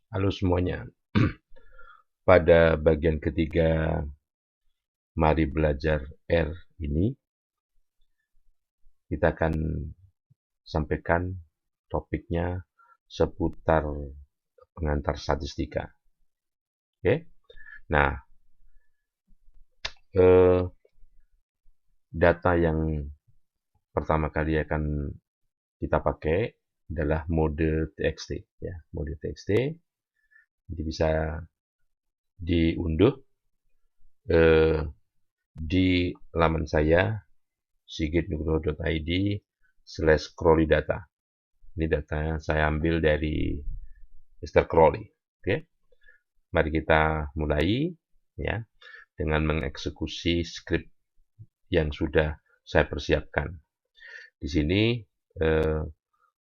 Halo semuanya. Pada bagian ketiga Mari Belajar R ini, kita akan sampaikan topiknya seputar pengantar statistika. Oke? Nah, data yang pertama kali akan kita pakai adalah mode TXT. Ya, mode TXT. Jadi bisa diunduh di laman saya sigitnugroho.id/crowley-data. Ini data yang saya ambil dari Mr. Crowley. Oke, mari kita mulai ya dengan mengeksekusi skrip yang sudah saya persiapkan. Di sini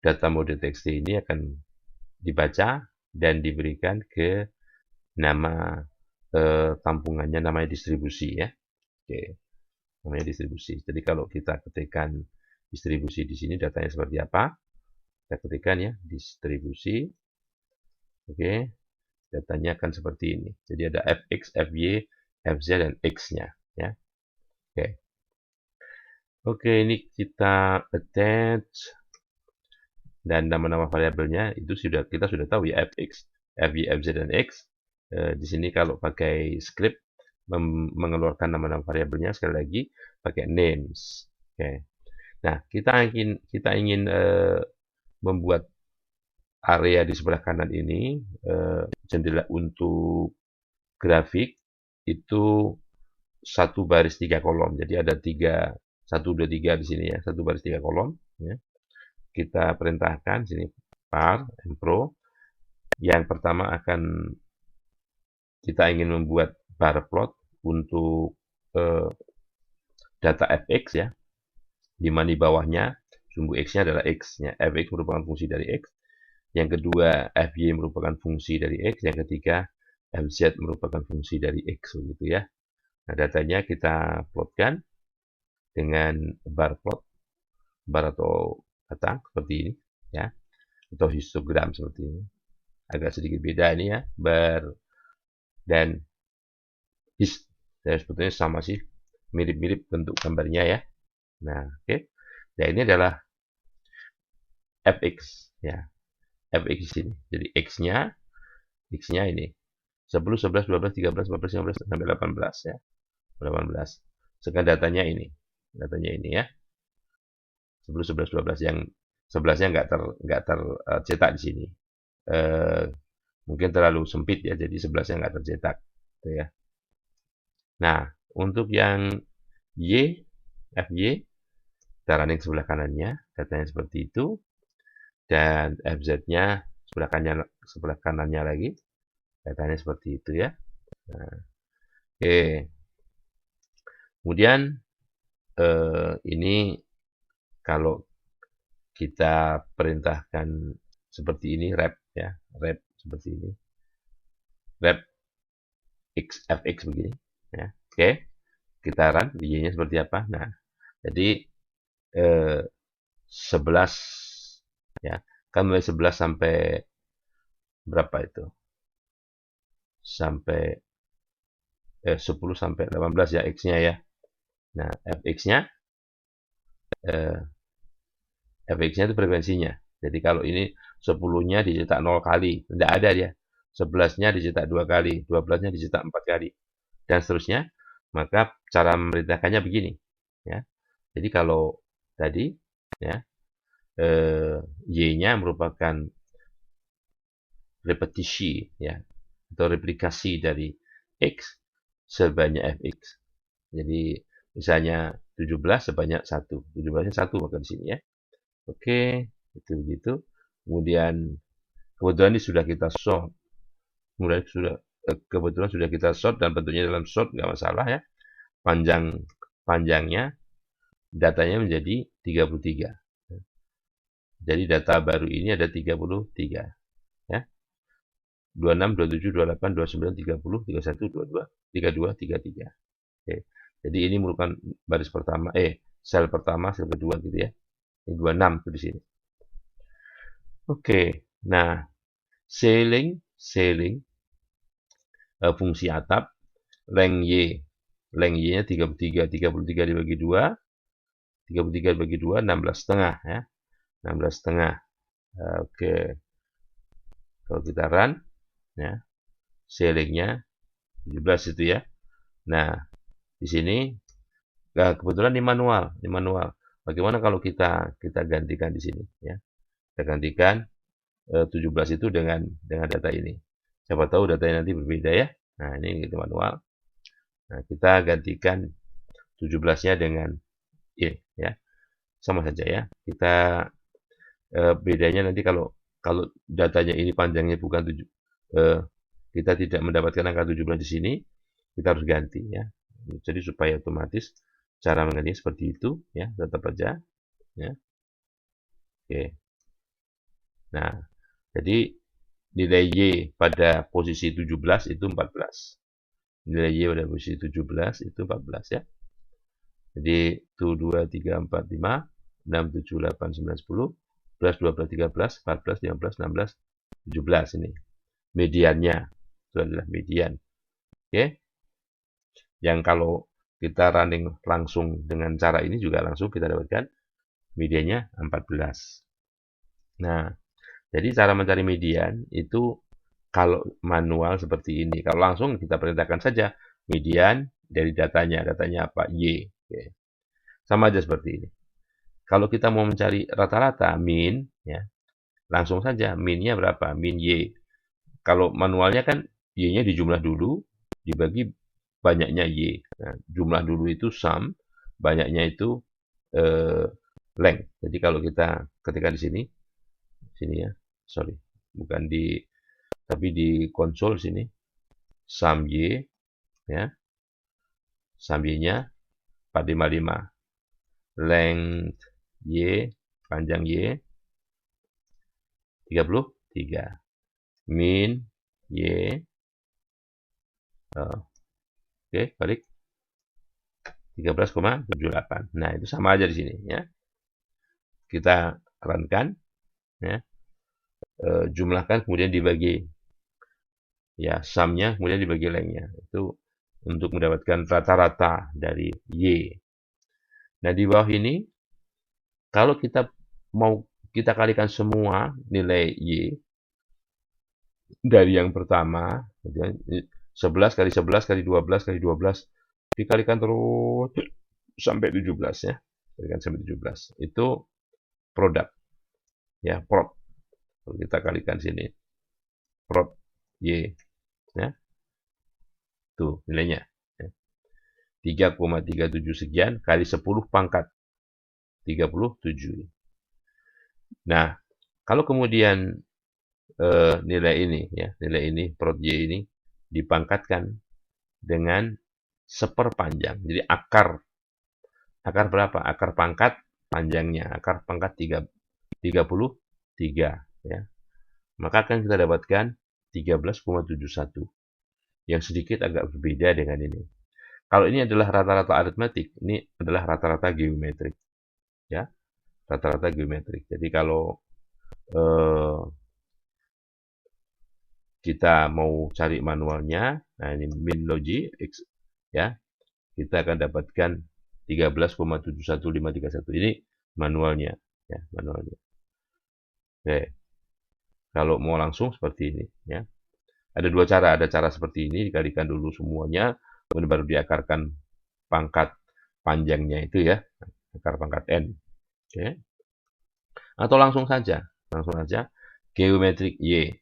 data mode TXT ini akan dibaca dan diberikan ke nama tampungannya, namanya distribusi ya. Oke, namanya distribusi. Jadi kalau kita ketikkan distribusi di sini datanya seperti apa? Kita ketikkan ya distribusi. Oke, datanya akan seperti ini. Jadi ada fx, fy, fz dan x-nya ya. Oke. Oke, ini kita attach dan nama-nama variabelnya itu kita sudah tahu ya, fx, fy, fz dan x. Di sini kalau pakai script mengeluarkan nama-nama variabelnya sekali lagi pakai names. Oke. Nah, kita ingin membuat area di sebelah kanan ini jendela untuk grafik itu satu baris 3 kolom. Jadi ada 1, 2, 3 di sini ya, satu baris 3 kolom. Ya. Kita perintahkan sini var mpro. Yang pertama kita ingin membuat bar plot untuk data fx ya, di mana di bawahnya sumbu x-nya adalah x-nya. Fx merupakan fungsi dari x. Yang kedua, fy merupakan fungsi dari x. Yang ketiga, fz merupakan fungsi dari x, begitu ya. Nah, datanya kita plotkan dengan bar plot, bar atau kata seperti ini ya, atau histogram seperti ini. Agak sedikit beda ini ya, bar dan his. Sebetulnya sama sih, mirip-mirip bentuk gambarnya ya. Nah, oke. Nah, ini adalah fx ya. Fx di sini. Jadi x-nya ini 10, 11, 12, 13, 14, 15 sampai 18 ya. 18. Sekarang datanya ini. Datanya ini ya. 10, 11, 12 yang 11-nya nggak tercetak di sini. Mungkin terlalu sempit ya, jadi 11-nya nggak tercetak. Gitu ya. Nah, untuk yang Y, FY, kita running sebelah kanannya, datanya seperti itu. Dan FZ-nya sebelah kanannya lagi, datanya seperti itu ya. Nah, oke. Kemudian ini kalau kita perintahkan seperti ini, wrap ya, wrap seperti ini, wrap fx begini ya. Oke, kita run y-nya seperti apa. Nah, jadi 11 ya, kan mulai 11 sampai berapa itu, sampai 10 sampai 18 ya x-nya ya. Nah, fx-nya itu frekuensinya. Jadi kalau ini 10-nya dicetak 0 kali, tidak ada dia. 11-nya dicetak 2 kali, 12-nya dicetak 4 kali, dan seterusnya. Maka cara memerintahkannya begini. Ya. Jadi kalau tadi, ya, y-nya merupakan repetisi, ya, atau replikasi dari x sebanyak fx. Jadi misalnya 17 sebanyak 1. 17-nya 1 maka di sini ya. Oke, itu begitu. Kemudian kebetulan ini sudah kita sort. Kebetulan sudah kita sort dan bentuknya dalam sort nggak masalah ya. Panjangnya datanya menjadi 33. Jadi data baru ini ada 33 ya. 26, 27, 28, 29, 30, 31, 22, 32, 33. Oke. Jadi ini merupakan baris pertama, sel pertama, sel kedua gitu ya. Ini 26 tuh di sini. Oke. Nah, ceiling ceiling, fungsi atap, length Y. Length Y-nya 33, 33 dibagi 2, 33 dibagi 2, 16,5 ya. 16,5. Oke. Kalau kita run, ya, ceiling-nya 17 itu ya. Nah, di sini kebetulan di manual. Bagaimana kalau kita gantikan di sini ya? Kita gantikan 17 itu dengan data ini. Siapa tahu datanya nanti berbeda ya. Nah, ini kita manual. Nah, kita gantikan 17-nya dengan ini ya. Sama saja ya. Kita bedanya nanti kalau datanya ini panjangnya bukan 7, kita tidak mendapatkan angka 17 di sini, kita harus ganti ya. Jadi supaya otomatis cara menggantinya seperti itu ya, tetap aja ya. Oke. Nah, jadi nilai Y pada posisi 17 itu 14. Nilai Y pada posisi 17 itu 14 ya. Jadi 1, 2, 3, 4, 5, 6, 7, 8, 9, 10, 11, 12, 13, 14, 15, 16, 17 ini. Mediannya itu adalah median. Oke. Yang kalau kita running langsung dengan cara ini juga langsung kita dapatkan mediannya 14. Nah, jadi cara mencari median itu kalau manual seperti ini. Kalau langsung kita perintahkan saja median dari datanya. Datanya apa? Y. Oke. Sama aja seperti ini. Kalau kita mau mencari rata-rata, min, ya, langsung saja minnya berapa? Min Y. Kalau manualnya kan Y-nya dijumlah dulu, dibagi banyaknya Y. Nah, jumlah dulu itu sum, banyaknya itu length. Jadi kalau kita ketika di sini ya, sorry, bukan tapi di konsol sini, sum Y, ya, sum Y-nya 455. Length Y, panjang Y, 33. Min Y, oke, balik 13,78. Nah, itu sama aja di sini ya. Kita runkan ya. Jumlahkan kemudian dibagi ya, sumnya kemudian dibagi lengthnya. Itu untuk mendapatkan rata-rata dari Y. Nah, di bawah ini kalau kita mau kita kalikan semua nilai Y dari yang pertama, 11 kali 11 kali 12 kali 12 dikalikan terus sampai 17 ya. Kalikan sampai 17. Itu produk. Ya, prod. Kalau kita kalikan sini. Prod Y. Ya. Tuh nilainya. Ya. 3,37 sekian kali 10 pangkat 37. Nah, kalau kemudian nilai ini ya, nilai ini prod Y ini dipangkatkan dengan seperpanjang. Jadi akar berapa? Akar pangkat panjangnya, akar pangkat 33 ya. Maka akan kita dapatkan 13,71 yang sedikit agak berbeda dengan ini. Kalau ini adalah rata-rata aritmetik, ini adalah rata-rata geometrik ya. Rata-rata geometrik. Jadi kalau kita mau cari manualnya, nah ini min logi X ya, kita akan dapatkan 13,71531. Ini manualnya ya, manualnya. Oke. Kalau mau langsung seperti ini ya. Ada dua cara, ada cara seperti ini dikalikan dulu semuanya, kemudian baru diakarkan pangkat panjangnya itu ya, akar pangkat n. Oke. Atau langsung saja geometrik Y.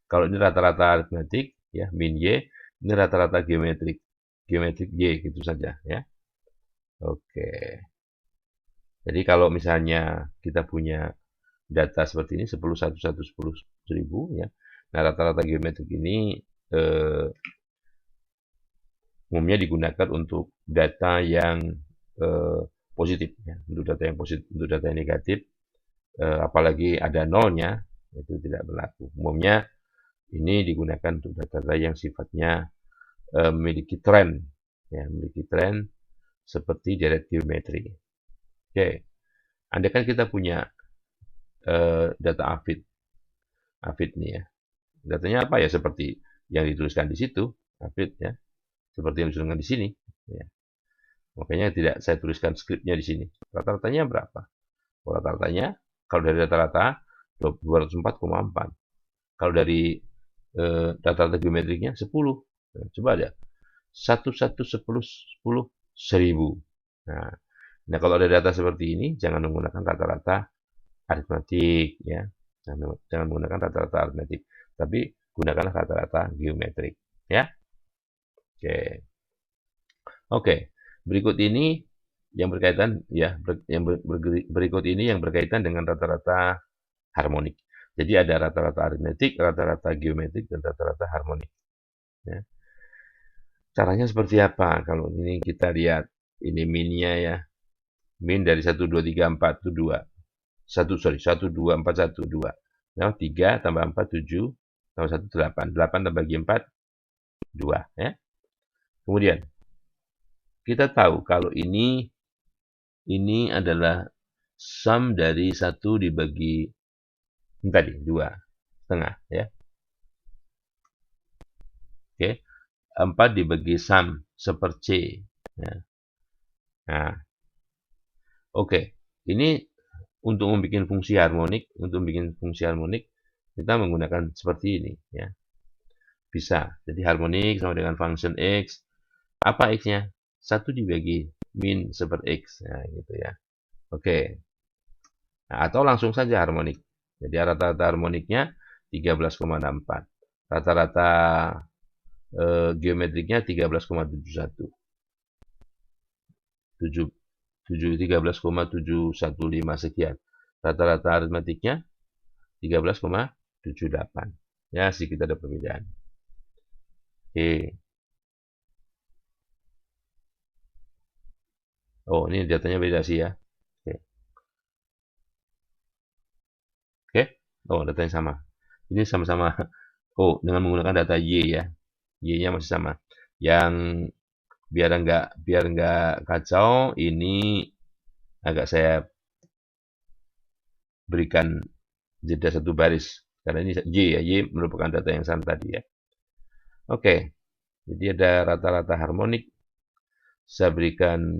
Kalau ini rata-rata aritmetik ya, min Y, ini rata-rata geometrik Y gitu saja ya. Oke. Jadi kalau misalnya kita punya data seperti ini 10, 1, 1, 10, 1000 ya. Nah, rata-rata geometrik ini umumnya digunakan untuk data yang positif ya. Untuk data yang positif, untuk data yang negatif apalagi ada nolnya itu tidak berlaku. Umumnya ini digunakan untuk data-data yang sifatnya memiliki tren ya, memiliki tren seperti deret geometri. Oke. Andai kan kita punya data AFID nih ya. Datanya apa ya? Seperti yang dituliskan di situ, update ya. Seperti yang dituliskan di sini. Ya. Makanya tidak saya tuliskan skripnya di sini. Rata-ratanya berapa? Rata-ratanya kalau dari rata-rata 204,4. Kalau dari rata-rata geometriknya 10. Coba aja. 1, 1, 10, 10, 1000. Nah, kalau ada data seperti ini, jangan menggunakan rata-rata aritmatik, ya. Jangan menggunakan rata-rata aritmatik, tapi gunakanlah rata-rata geometrik, ya. Oke. Oke. Berikut ini yang berkaitan, ya, berikut ini yang berkaitan dengan rata-rata harmonik. Jadi ada rata-rata aritmetik, rata-rata geometrik, dan rata-rata harmonik. Ya. Caranya seperti apa? Kalau ini kita lihat, ini minnya ya. Min dari 1, 2, 3, 4 itu 2. 1, 2, 4, 1, 2. Nah, 3 tambah 4, 7. Tambah 1, 8. 8 tambah 4, 2. Ya. Kemudian, kita tahu kalau ini adalah sum dari 1 dibagi ini tadi, 2,5. Ya. Oke. 4 dibagi sum seper C. Ya. Nah, oke. Ini untuk membuat fungsi harmonik, kita menggunakan seperti ini, ya. Bisa. Jadi harmonik sama dengan function X. Apa X-nya? 1 dibagi min seper X. Nah, gitu ya. Oke. Nah, atau langsung saja harmonik. Jadi rata-rata harmoniknya 13,64. Rata-rata geometriknya 13,71. 13,715 sekian. Rata-rata aritmatiknya 13,78. Ya, sedikit ada perbedaan. Oke. Oh, ini datanya beda sih ya. Oke. Oke. Oh, datanya sama. Ini sama-sama. Oh, dengan menggunakan data Y ya. Y-nya masih sama. Yang biar nggak kacau, ini agak saya berikan jeda satu baris. Karena ini Y ya. Y merupakan data yang sama tadi ya. Oke. Jadi ada rata-rata harmonik. Saya berikan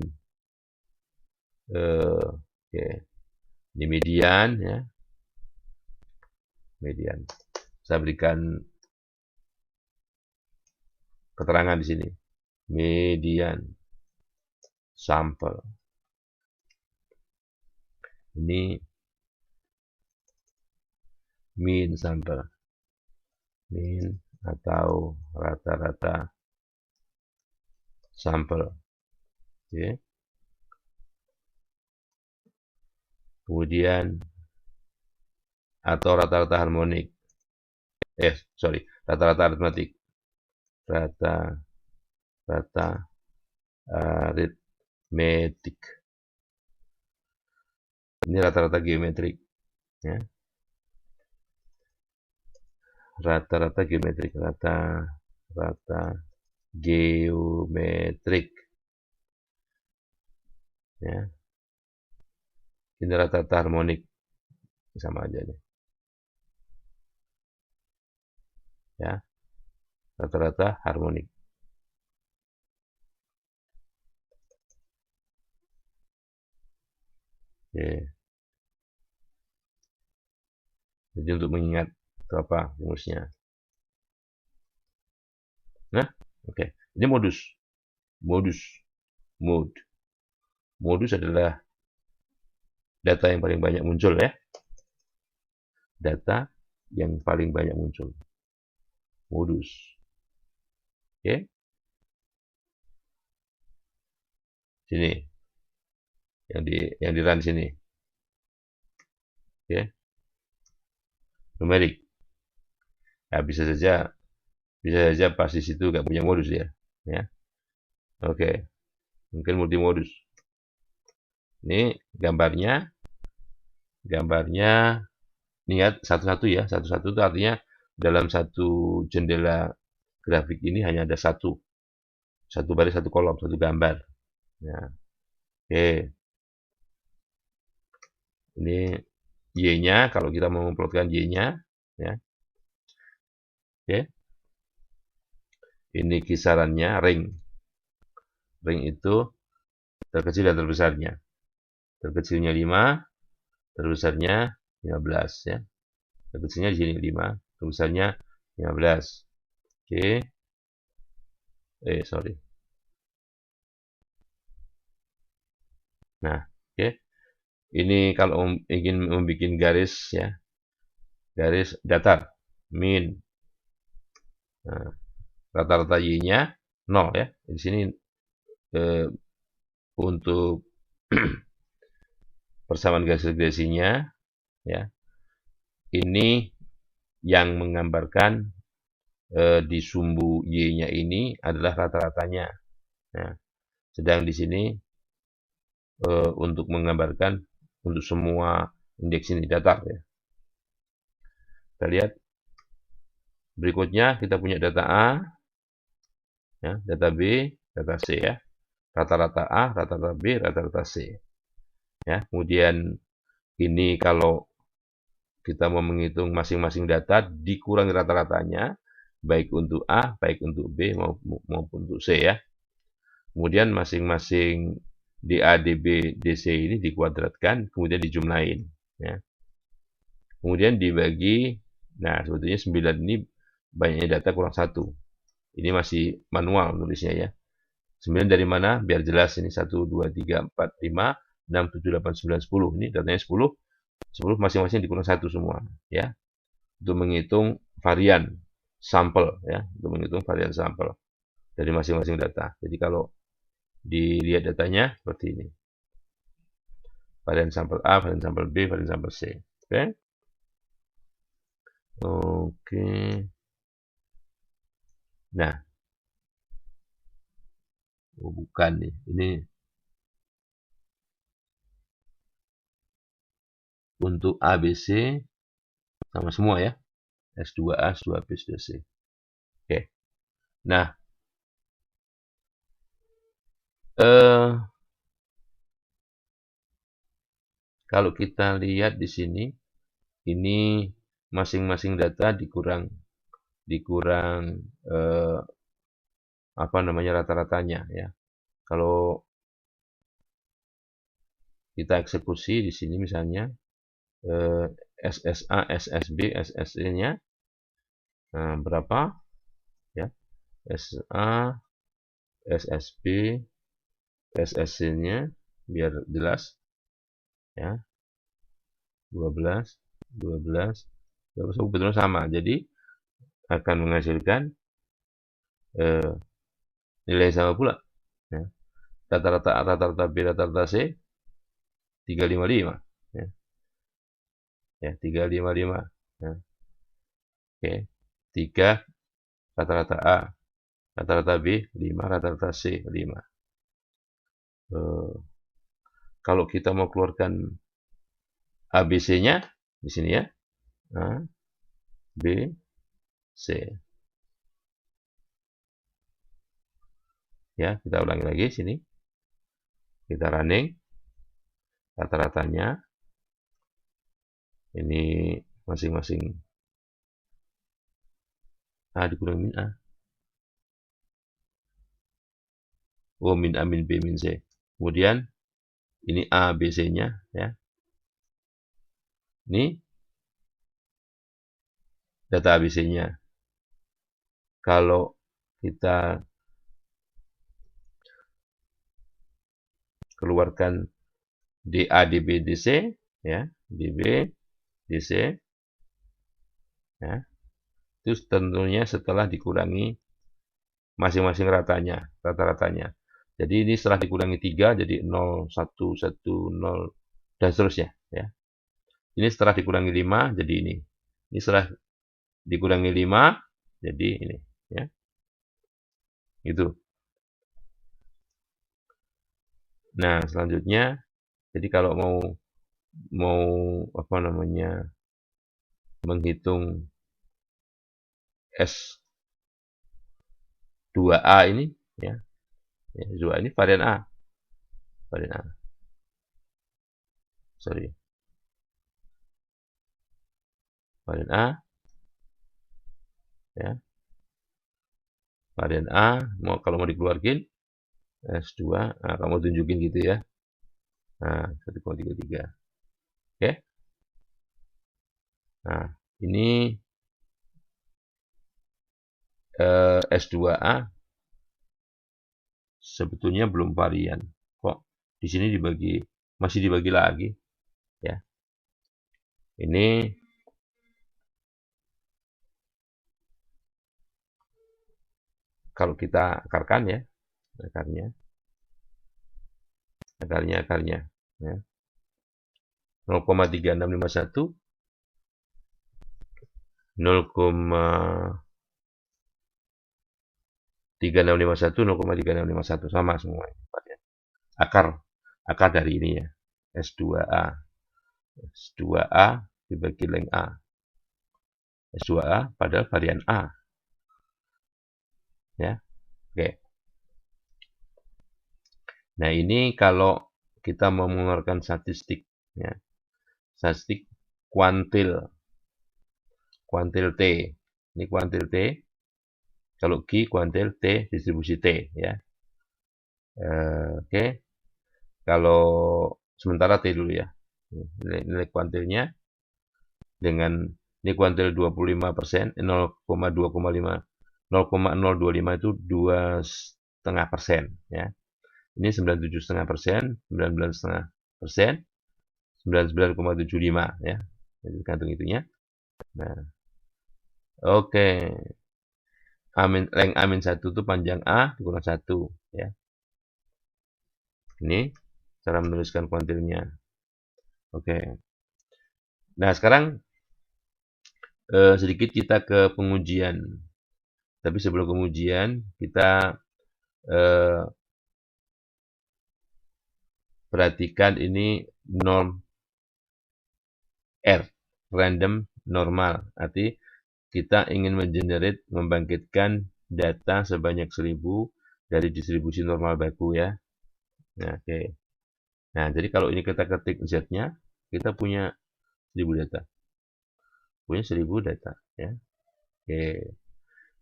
oke. Ini median ya. Median. Saya berikan keterangan di sini. Median sampel. Ini mean sampel. Mean atau rata-rata sampel. Oke. Kemudian atau rata-rata harmonik. Rata-rata aritmatik. Rata-rata aritmetik. Ini rata-rata geometrik. Ya. Rata-rata geometrik. Rata-rata geometrik. Ya. Ini rata-rata harmonik. Sama aja nih. Ya. Rata-rata harmonik. Oke. Jadi untuk mengingat itu apa rumusnya. Nah, oke. Ini modus. Modus adalah data yang paling banyak muncul ya. Data yang paling banyak muncul. Modus. Oke. Sini. Yang di run sini. Oke. Numerik. Ya, bisa saja pas di situ nggak punya modus ya. Oke. Mungkin multimodus. Ini gambarnya lihat satu-satu ya. Satu-satu itu artinya dalam satu jendela grafik ini hanya ada satu baris, satu kolom, satu gambar. Ya. Oke. Ini Y-nya, kalau kita mau memplotkan Y-nya, ya. Oke. Ini kisarannya ring. Ring itu terkecil dan terbesarnya. Terkecilnya 5, terbesarnya 15 ya. Terkecilnya di sini 5, terbesarnya 15. Oke. Sorry. Nah, oke. Ini kalau ingin membuat garis ya, garis datar, min. Nah, rata-rata Y-nya 0 ya. Di sini untuk persamaan garis regresinya ya. Ini yang menggambarkan di sumbu Y-nya ini adalah rata-ratanya. Nah, sedang di sini untuk menggambarkan untuk semua indeks ini datar ya. Kita lihat berikutnya kita punya data A, ya, data B, data C ya. Rata-rata A, rata-rata B, rata-rata C. Ya, kemudian ini kalau kita mau menghitung masing-masing data dikurangi rata-ratanya, baik untuk A, baik untuk B maupun untuk C ya. Kemudian masing-masing DA, DB, DC ini dikuadratkan, kemudian dijumlahin. Ya. Kemudian dibagi, nah sebetulnya 9 ini banyaknya data kurang 1. Ini masih manual nulisnya ya. 9 dari mana? Biar jelas ini 1, 2, 3, 4, 5, 6, 7, 8, 9, 10. Ini datanya 10. 10 masing-masing dikurang 1 semua. Ya. Untuk menghitung varian sampel. Ya. Untuk menghitung varian sampel dari masing-masing data. Jadi kalau dilihat datanya seperti ini. Varian sampel A, varian sampel B, varian sampel C. Oke. Oke. Nah. Oh, bukan nih. Ini untuk ABC sama semua ya. S2A, S2B, S2C. Oke. Nah, kalau kita lihat di sini, ini masing-masing data dikurang apa namanya rata-ratanya ya. Kalau kita eksekusi di sini misalnya SSA, SSB, SSE-nya berapa ya? SA, SSB, SSC-nya biar jelas ya. 12, 12, betul sama. Jadi akan menghasilkan nilai sama pula. Ya. Rata-rata A, rata-rata B, rata-rata C 355. Ya, ya 355. Ya. Oke. 3 rata-rata A, rata-rata B 5, rata-rata C 5. Kalau kita mau keluarkan ABC-nya di sini ya. A, B, C. Ya, kita ulangi lagi sini. Kita running. Rata-ratanya ini masing-masing A dikurang min A. Oh, min A, min B, min C. Kemudian ini A, B, C-nya ya. Ini data ABC-nya. Kalau kita keluarkan DA, DB, DC ya, DB, DC ya. Itu tentunya setelah dikurangi masing-masing rata-ratanya. Jadi ini setelah dikurangi 3 jadi 0, 1, 1, 0 dan seterusnya ya. Ini setelah dikurangi 5 jadi ini. Ini setelah dikurangi 5 jadi ini ya. Itu. Nah, selanjutnya jadi kalau mau apa namanya menghitung S2A ini ya. S2A ini varian A. Varian A. Sorry. Varian A ya. Varian A, kalau mau dikeluarkan S2, nah, kamu tunjukin gitu ya. Nah, 1,33. Oke. Nah, ini S2A sebetulnya belum varian. Kok di sini masih dibagi lagi ya. Ini kalau kita akarkan ya, akarnya ya. 0,3651 0,3651 0,3651 sama semua ya. Akar dari ini ya. S2A dibagi leng A. S2A padahal varian A. Ya. Oke. Nah, ini kalau kita mau mengeluarkan statistik ya. Statistik kuantil T. Ini kuantil T. Kalau Q kuantil T distribusi T ya. Oke. Kalau sementara T dulu ya. Nilai kuantilnya dengan ini kuantil 25%, 0,025 itu 2,5% ya. Ini 97,5%, 99,5%, 99,75 ya. Jadi gantung itunya. Nah, oke. Leng A-1 itu panjang A dikurang 1 ya. Ini cara menuliskan kuantilnya. Oke. Nah, sekarang sedikit kita ke pengujian. Tapi sebelum pengujian, kita perhatikan ini norm R, random normal. Arti kita ingin membangkitkan data sebanyak 1000 dari distribusi normal baku ya. Nah, oke. Nah, jadi kalau ini kita ketik Z-nya, kita punya 1000 data. Punya 1000 data ya. Oke.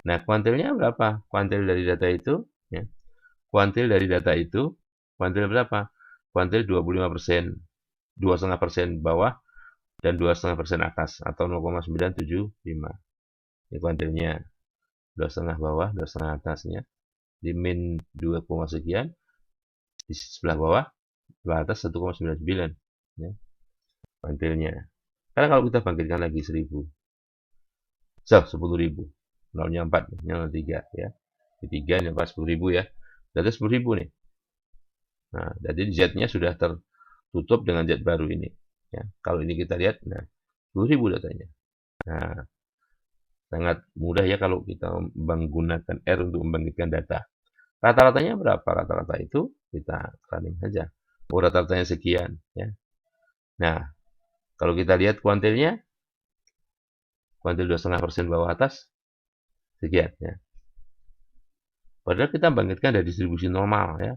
Nah, kuantilnya berapa? Kuantil dari data itu ya. Kuantil dari data itu, kuantil berapa? Kuantil 25%, 2,5% bawah dan 2,5% atas atau 0,975. Ini kuantilnya 2,5 bawah, 2,5 atasnya. Di min 2, sekian, di sebelah bawah, sebelah atas 1,99 ya. Kuantilnya. Karena kalau kita bangkitkan lagi 1000, 10.000, nolnya 4, nol 3 ya. Di 3 ini 10.000 ya. Data 10.000 nih. Nah, jadi Z-nya sudah tertutup dengan Z baru ini. Ya, kalau ini kita lihat, nah 10.000 datanya. Nah, sangat mudah ya kalau kita menggunakan R untuk membangkitkan data. Rata-ratanya berapa? Rata-rata itu kita running saja. Oh, rata-ratanya sekian. Ya. Nah, kalau kita lihat kuantilnya, kuantil 2,5% bawah atas, sekian. Ya. Padahal kita bangkitkan dari distribusi normal. Ya.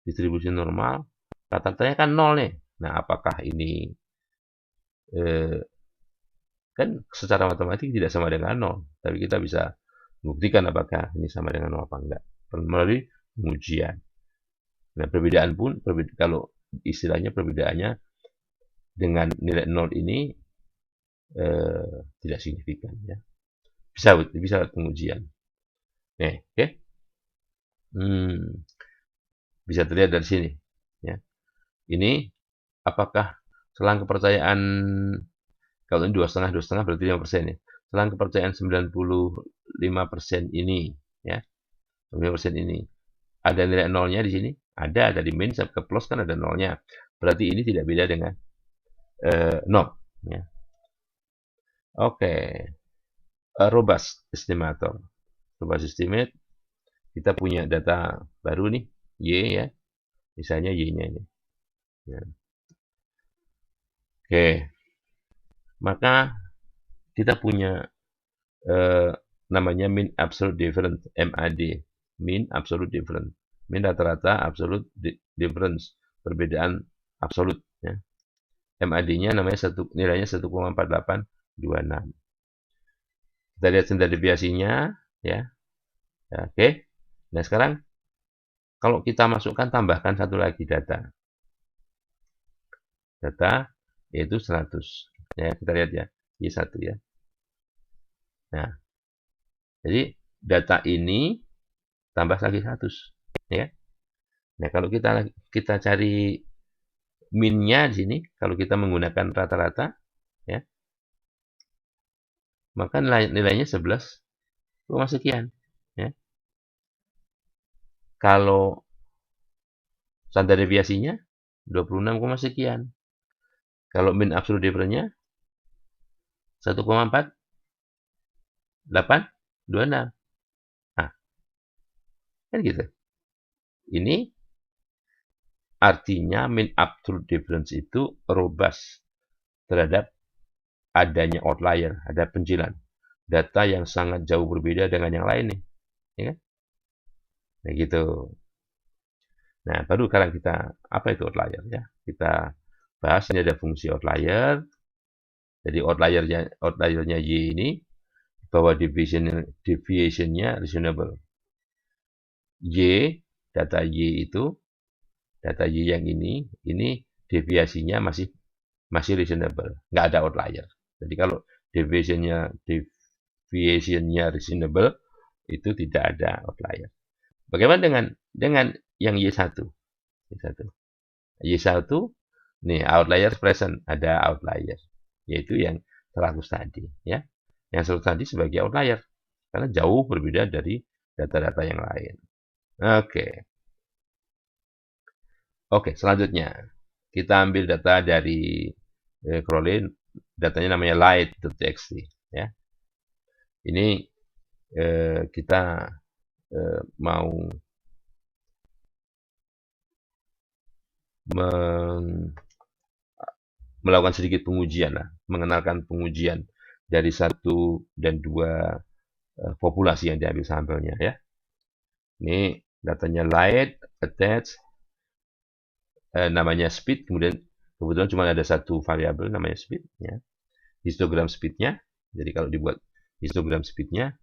Distribusi normal, rata-ratanya kan 0 nih. Nah, apakah ini kan secara matematik tidak sama dengan 0, tapi kita bisa membuktikan apakah ini sama dengan 0 apa enggak melalui pengujian. Nah, perbedaan pun kalau istilahnya perbedaannya dengan nilai 0 ini tidak signifikan ya. Bisa pengujian. Nih, oke. Bisa terlihat dari sini ya. Ini apakah selang kepercayaan, kalau ini 2,5 berarti 5% ya. Selang kepercayaan 95% ini ya. 5% ini. Ada nilai nolnya di sini? Ada di min sampai ke plus kan ada nolnya. Berarti ini tidak beda dengan 0 ya. Oke. Robust estimator. Robust estimate, kita punya data baru nih, Y ya. Misalnya Y-nya ini. Ya. Oke. Maka kita punya namanya mean absolute difference, MAD. Mean absolute difference. Mean rata-rata absolute difference. Perbedaan absolut. Ya. MAD-nya namanya nilainya 1,4826. Kita lihat standar deviasinya, ya. Oke. Nah, sekarang kalau kita masukkan, tambahkan satu lagi data yaitu 100. Ya, kita lihat ya, Y1 ya. Nah, jadi data ini tambah lagi 100, ya. Nah, kalau kita cari min-nya di sini, kalau kita menggunakan rata-rata, ya, maka nilainya 11, sekian, ya. Kalau standar deviasinya 26, sekian. Kalau min absolute difference-nya 1,4826. Nah, kan gitu. Ini artinya min absolute difference itu robust terhadap adanya outlier, ada pencilan. Data yang sangat jauh berbeda dengan yang lain nih. Ya kan? Nah, gitu. Nah, baru sekarang kita, apa itu outlier ya? Kita bahas, ini ada fungsi outlier. Jadi outliernya Y ini, bahwa deviation-nya reasonable. Y, data Y itu, data Y yang ini deviasinya masih reasonable, nggak ada outlier. Jadi kalau deviation-nya reasonable, itu tidak ada outlier. Bagaimana dengan yang Y1? Y1, nih outlier present, ada outlier, yaitu yang 100 tadi, ya. Yang 100 tadi sebagai outlier, karena jauh berbeda dari data-data yang lain. Oke, selanjutnya kita ambil data dari Crowley, datanya namanya light.txt, ya. Ini kita mau melakukan sedikit pengujian lah, mengenalkan pengujian dari 1 dan 2 populasi yang diambil sampelnya, ya. Ini datanya light, attach, namanya speed, kemudian kebetulan cuma ada satu variabel namanya speed, ya. Histogram speednya, jadi kalau dibuat histogram speednya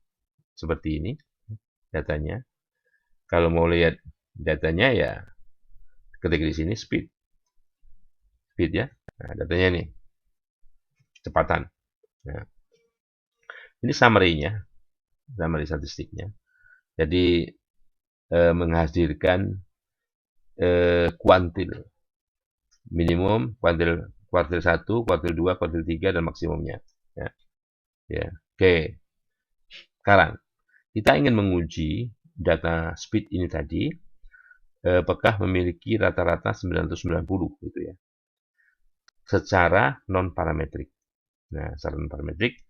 seperti ini datanya. Kalau mau lihat datanya ya ketik di sini speed ya. Nah, datanya nih kecepatan. Nah, ini summary-nya, summary statistiknya. Jadi menghasilkan kuantil minimum, kuartil 1, kuartil 2, kuartil 3, dan maksimumnya. Ya. Ya. Oke. Sekarang kita ingin menguji data speed ini tadi, apakah memiliki rata-rata 990 gitu ya, secara non-parametrik. Nah, secara non-parametrik,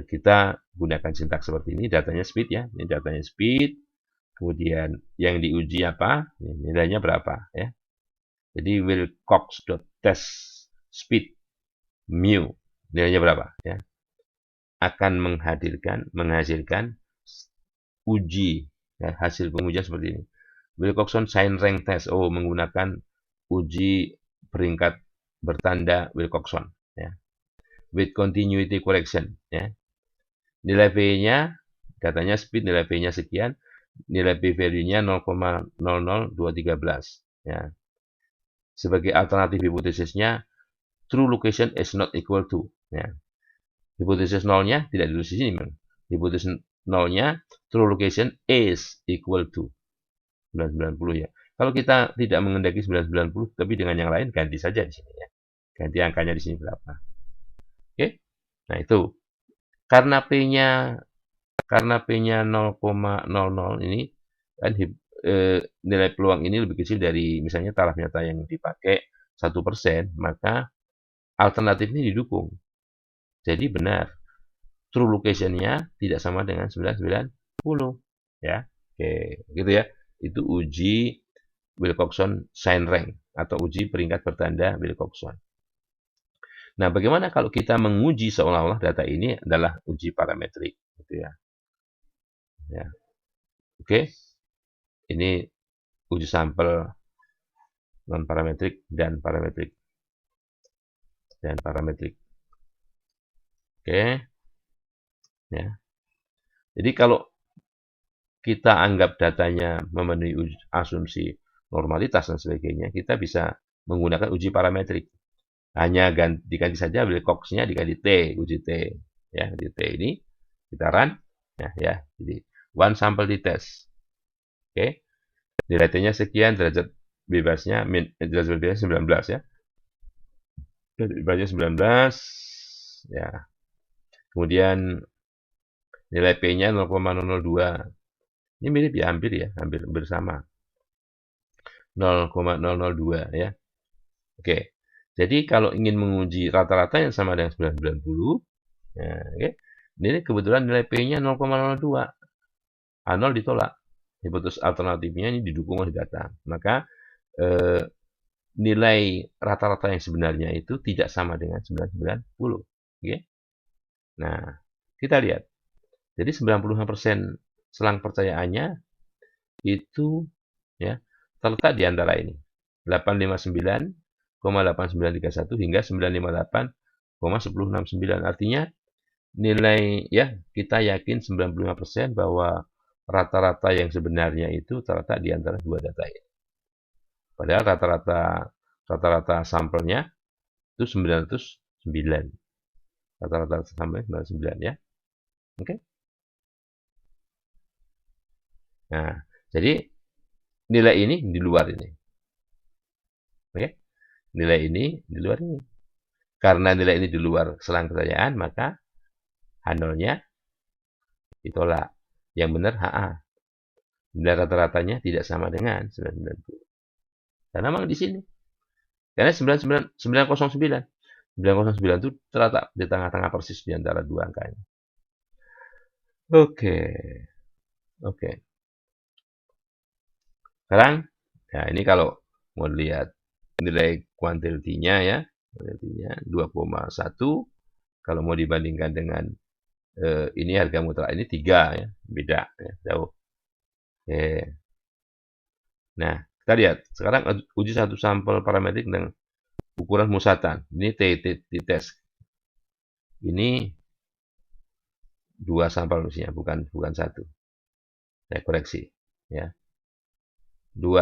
kita gunakan sintaks seperti ini, datanya speed ya, ini datanya speed, kemudian yang diuji apa, nilainya berapa ya. Jadi Wilcox.test speed mu, nilainya berapa ya, akan menghasilkan uji, ya, hasil pengujian seperti ini. Wilcoxon sign rank test, menggunakan uji peringkat bertanda Wilcoxon, ya. With continuity correction, ya. Nilai V-nya, katanya speed, nilai V-nya sekian, nilai p-value-nya 0,00213, ya. Sebagai alternatif hipotesisnya, true location is not equal to, ya. Hipotesis nolnya tidak ditulis di sini, hipotesis nolnya true location is equal to 990 ya. Kalau kita tidak mengendaki 990 tapi dengan yang lain, ganti saja di sini ya. Ganti angkanya di sini berapa. Oke. Nah, itu. Karena P-nya 0,00 ini kan nilai peluang ini lebih kecil dari misalnya taraf nyata yang dipakai 1%, maka alternatif ini didukung. Jadi benar, true location-nya tidak sama dengan 990 ya. Oke, gitu ya. Itu uji Wilcoxon sign rank atau uji peringkat bertanda Wilcoxon. Nah, bagaimana kalau kita menguji seolah-olah data ini adalah uji parametrik, gitu ya. Ya. Oke. Ini uji sampel non parametrik dan parametrik. Oke. Ya. Jadi kalau kita anggap datanya memenuhi asumsi normalitas dan sebagainya, kita bisa menggunakan uji parametrik. Hanya diganti saja Wilcox-nya diganti T, uji T. Ya, di T ini kita run, ya. Jadi one sample di test. Oke. Nilai T-nya sekian, derajat bebasnya derajat bebasnya 19 ya. Derajat bebasnya 19 ya. Kemudian nilai P-nya 0,002. Ini mirip ya, hampir sama. 0,002 ya. Oke. Jadi kalau ingin menguji rata-rata yang sama dengan 990, ya, oke. Ini kebetulan nilai P-nya 0,02. A0 ditolak. Hipotesis alternatifnya ini didukung oleh data. Maka nilai rata-rata yang sebenarnya itu tidak sama dengan 990. Oke. Nah, kita lihat. Jadi 95% selang percayaannya itu ya terletak di antara ini. 859,8931 hingga 958,1069. Artinya nilai ya kita yakin 95% bahwa rata-rata yang sebenarnya itu terletak di antara dua data ini. Padahal rata-rata sampelnya itu 909. Rata-rata sampelnya 909 ya. Oke. Nah, jadi nilai ini di luar ini. Oke. Nilai ini di luar ini. Karena nilai ini di luar selang percayaan, maka H0-nya ditolak. Yang benar HA. Nilai rata-ratanya tidak sama dengan 990. Karena memang di sini. Karena 909. 909 itu terletak di tengah-tengah persis di antara dua angkanya. Oke. Oke. Sekarang, ya ini kalau mau lihat nilai quantity-nya ya, quantity-nya 2,1. Kalau mau dibandingkan dengan ini harga mutlak ini 3 ya, beda ya, jauh. Oke. Nah, kita lihat sekarang uji satu sampel parametrik dengan ukuran musatan. Ini t-test. Ini 2 sampel mestinya, bukan 1. Saya koreksi ya. 2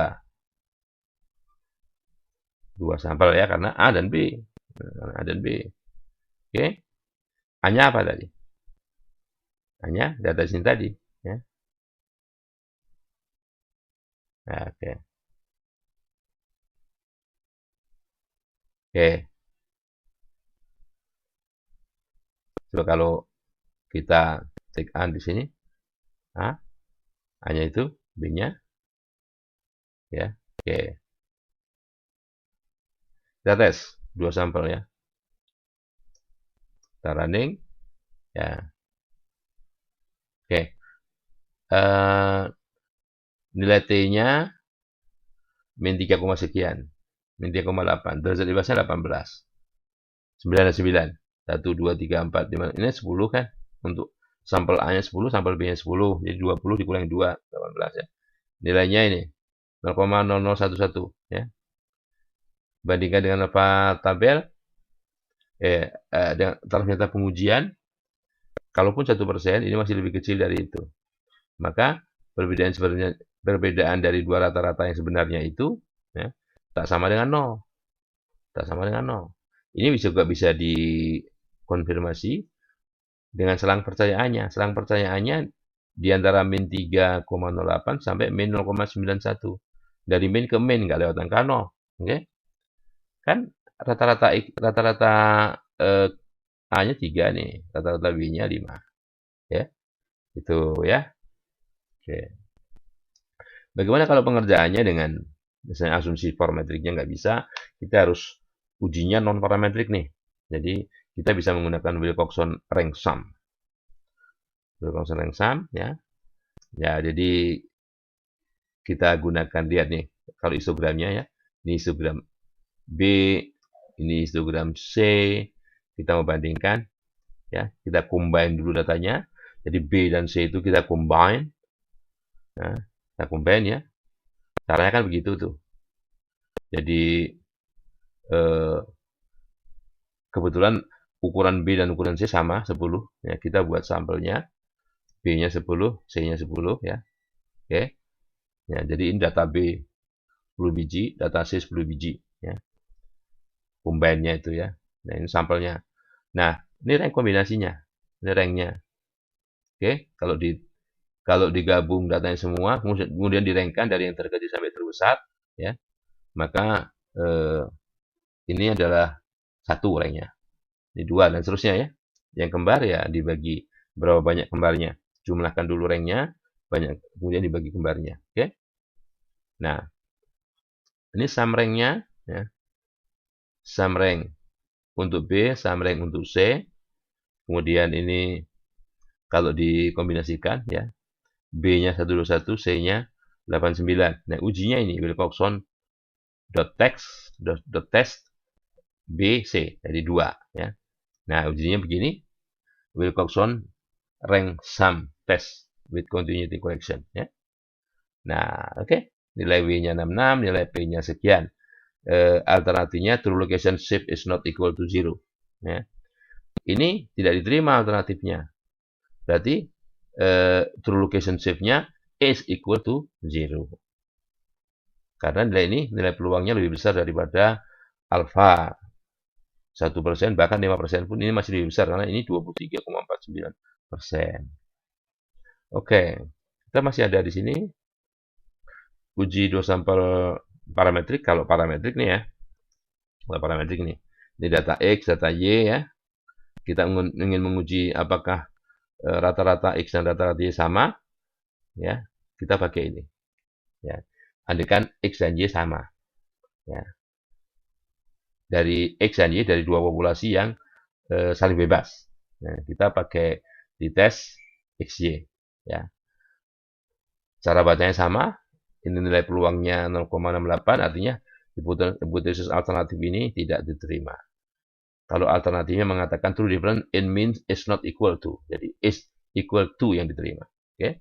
sampel ya, karena A dan B. A dan B. Oke. A-nya apa tadi? A-nya data sini tadi ya. Nah, oke. Oke. Coba kalau kita take A di sini, A-nya itu, B-nya ya. Oke. Kita tes 2 sampel ya. Kita running ya. Oke. Nilai T-nya min 3, sekian. Min 3,8. Derajat bebasnya 18. 9 dan 9. 1, 2, 3, 4, 5. Ini 10 kan? Untuk sampel A-nya 10, sampel B-nya 10. Jadi 20 dikurangi 2, 18 ya. Nilainya ini 0,0011 ya. Bandingkan dengan apa tabel dengan ternyata pengujian, kalaupun 1%, ini masih lebih kecil dari itu. Maka perbedaan dari dua rata-rata yang sebenarnya itu ya, tak sama dengan 0. Tak sama dengan 0. Ini juga bisa dikonfirmasi dengan selang percayaannya. Selang percayaannya di antara min 3,08 sampai min 0,91. Dari min ke min, nggak lewat angka 0. Oke? Kan rata-rata A-nya 3 nih, rata-rata B-nya 5. Ya. Itu ya. Oke. Bagaimana kalau pengerjaannya dengan misalnya asumsi parametriknya nggak bisa, kita harus ujinya non parametrik nih. Jadi kita bisa menggunakan Wilcoxon rank sum. Wilcoxon rank sum ya. Ya, jadi kita gunakan, lihat nih kalau histogramnya ya. Ini histogram B, ini histogram C. Kita mau bandingkan ya. Kita combine dulu datanya. Jadi B dan C itu kita combine. Nah, kita combine ya. Caranya kan begitu tuh. Jadi kebetulan ukuran B dan ukuran C sama 10 ya, kita buat sampelnya, B-nya 10, C-nya 10 ya. Oke. Ya, jadi ini data B 10 biji, data C 10 biji ya. Combine-nya itu ya. Nah, ini sampelnya. Nah, ini rank kombinasinya. Ini ranknya. Oke, kalau digabung datanya semua, kemudian direngkan dari yang terkecil sampai terbesar, ya, maka ini adalah 1 ranknya. Ini 2 dan seterusnya ya. Yang kembar ya dibagi berapa banyak kembarnya. Jumlahkan dulu ranknya, banyak kemudian dibagi kembarnya. Oke. Nah, ini sum ranknya, ya. Sum rank untuk B, sum rank untuk C. Kemudian ini kalau dikombinasikan ya, B-nya 121, C-nya 89. Nah, ujinya ini Wilcoxon.test B, C, jadi 2 ya. Nah, ujinya begini. Wilcoxon rank sum test with continuity correction ya. Nah, oke. Nilai W-nya 66, nilai P-nya sekian. Alternatifnya true location shift is not equal to 0 ya. Ini tidak diterima alternatifnya. Berarti true location shift-nya is equal to 0. Karena nilai ini, nilai peluangnya lebih besar daripada alfa. 1%, bahkan 5% pun ini masih lebih besar, karena ini 23,49%. Oke, kita masih ada di sini. Uji 2 sampel parametrik, kalau parametrik nih ya. Kalau parametrik nih. Ini data X, data Y ya. Kita ingin menguji apakah rata-rata X dan rata-rata Y sama. Ya, kita pakai ini. Ya. Andaikan X dan Y sama. Ya. Dari X dan Y dari 2 populasi yang saling bebas. Nah, kita pakai di tes XY. Ya. Cara bacanya sama. Ini nilai peluangnya 0,68, artinya hipotesis alternatif ini tidak diterima. Kalau alternatifnya mengatakan true difference in means is not equal to. Jadi is equal to yang diterima. Oke.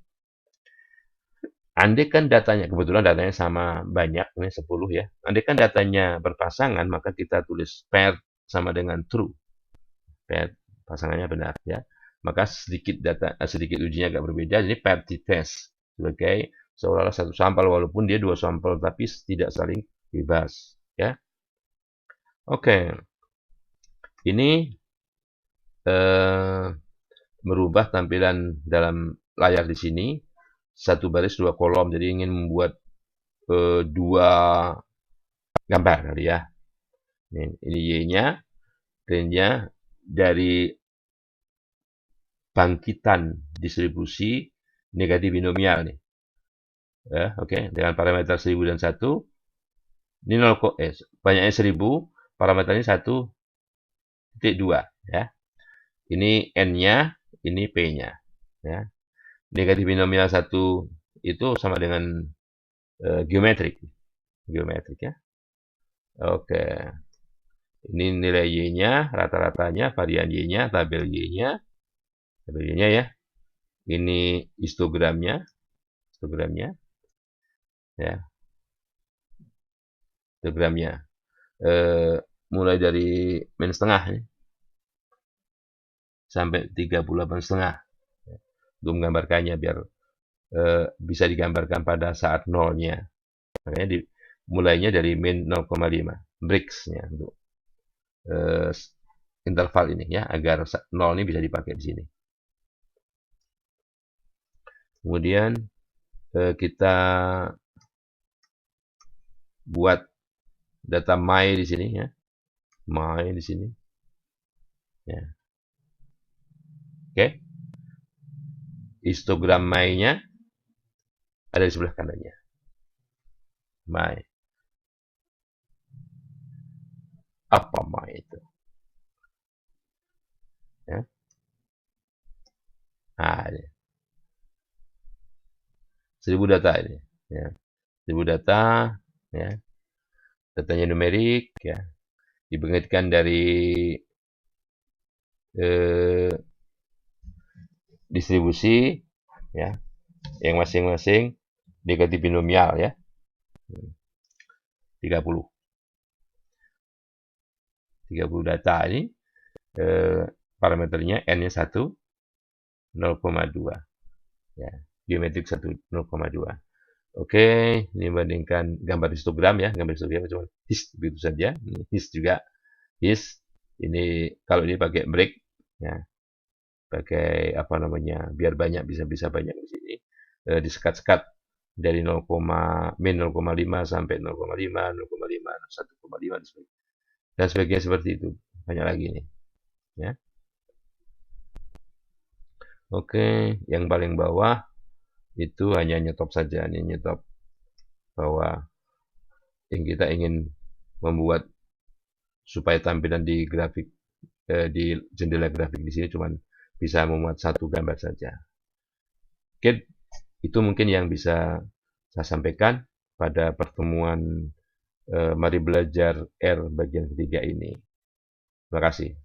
Andaikan datanya, kebetulan datanya sama banyak, ini 10 ya. Andaikan datanya berpasangan, maka kita tulis paired sama dengan true. Paired, pasangannya benar ya. Maka sedikit ujinya agak berbeda. Jadi paired test sebagai seolah-olah 1 sampel, walaupun dia 2 sampel, tapi tidak saling bebas ya. Oke. Ini merubah tampilan dalam layar di sini, 1 baris 2 kolom. Jadi ingin membuat 2 gambar kali ya. Ini Y-nya, range-nya dari bangkitan distribusi negatif binomial nih. Ya, oke, dengan parameter 1000 dan 1. Ini banyaknya 1000, parameternya 1,2 ya. Ini N-nya, ini P-nya ya. Negatif binomial 1 itu sama dengan geometrik ya. Oke. Ini nilai Y-nya, rata-ratanya, varian Y-nya, tabel Y-nya ya. Ini histogramnya ya. Histogramnya mulai dari min setengah ya, sampai 38,5 untuk menggambarkannya biar bisa digambarkan pada saat nolnya. Makanya mulainya dari min 0,5 breaks-nya untuk interval ini ya, agar 0 ini bisa dipakai di sini. Kemudian kita buat data my di sini ya. My di sini. Ya. Oke. Histogram my-nya ada di sebelah kanannya. My. Apa my itu? Ya. Nah, ini. 1000 data ini. Ya. 1000 data. Ya. Datanya numerik. Ya. Dibangkitkan dari distribusi ya, yang masing-masing negatif binomial ya. 30 data ini parameternya n-nya 1, 0,2. Ya, geometrik 1, 0,2. Oke, ini bandingkan gambar histogram ya, gambar histogram cuma his begitu saja. Ini his juga, his. Ini kalau ini pakai break ya, pakai apa namanya, biar banyak bisa banyak di sini. Disekat-sekat dari 0, min 0,5 sampai 0,5, 0,5, 1,5 dan sebagainya seperti itu. Banyak lagi nih, ya. Oke, yang paling bawah itu hanya nyetop saja, ini nyetop bahwa yang kita ingin membuat supaya tampilan di grafik di jendela grafik di sini cuma bisa memuat satu gambar saja. Oke, itu mungkin yang bisa saya sampaikan pada pertemuan Mari Belajar R bagian ketiga ini. Terima kasih.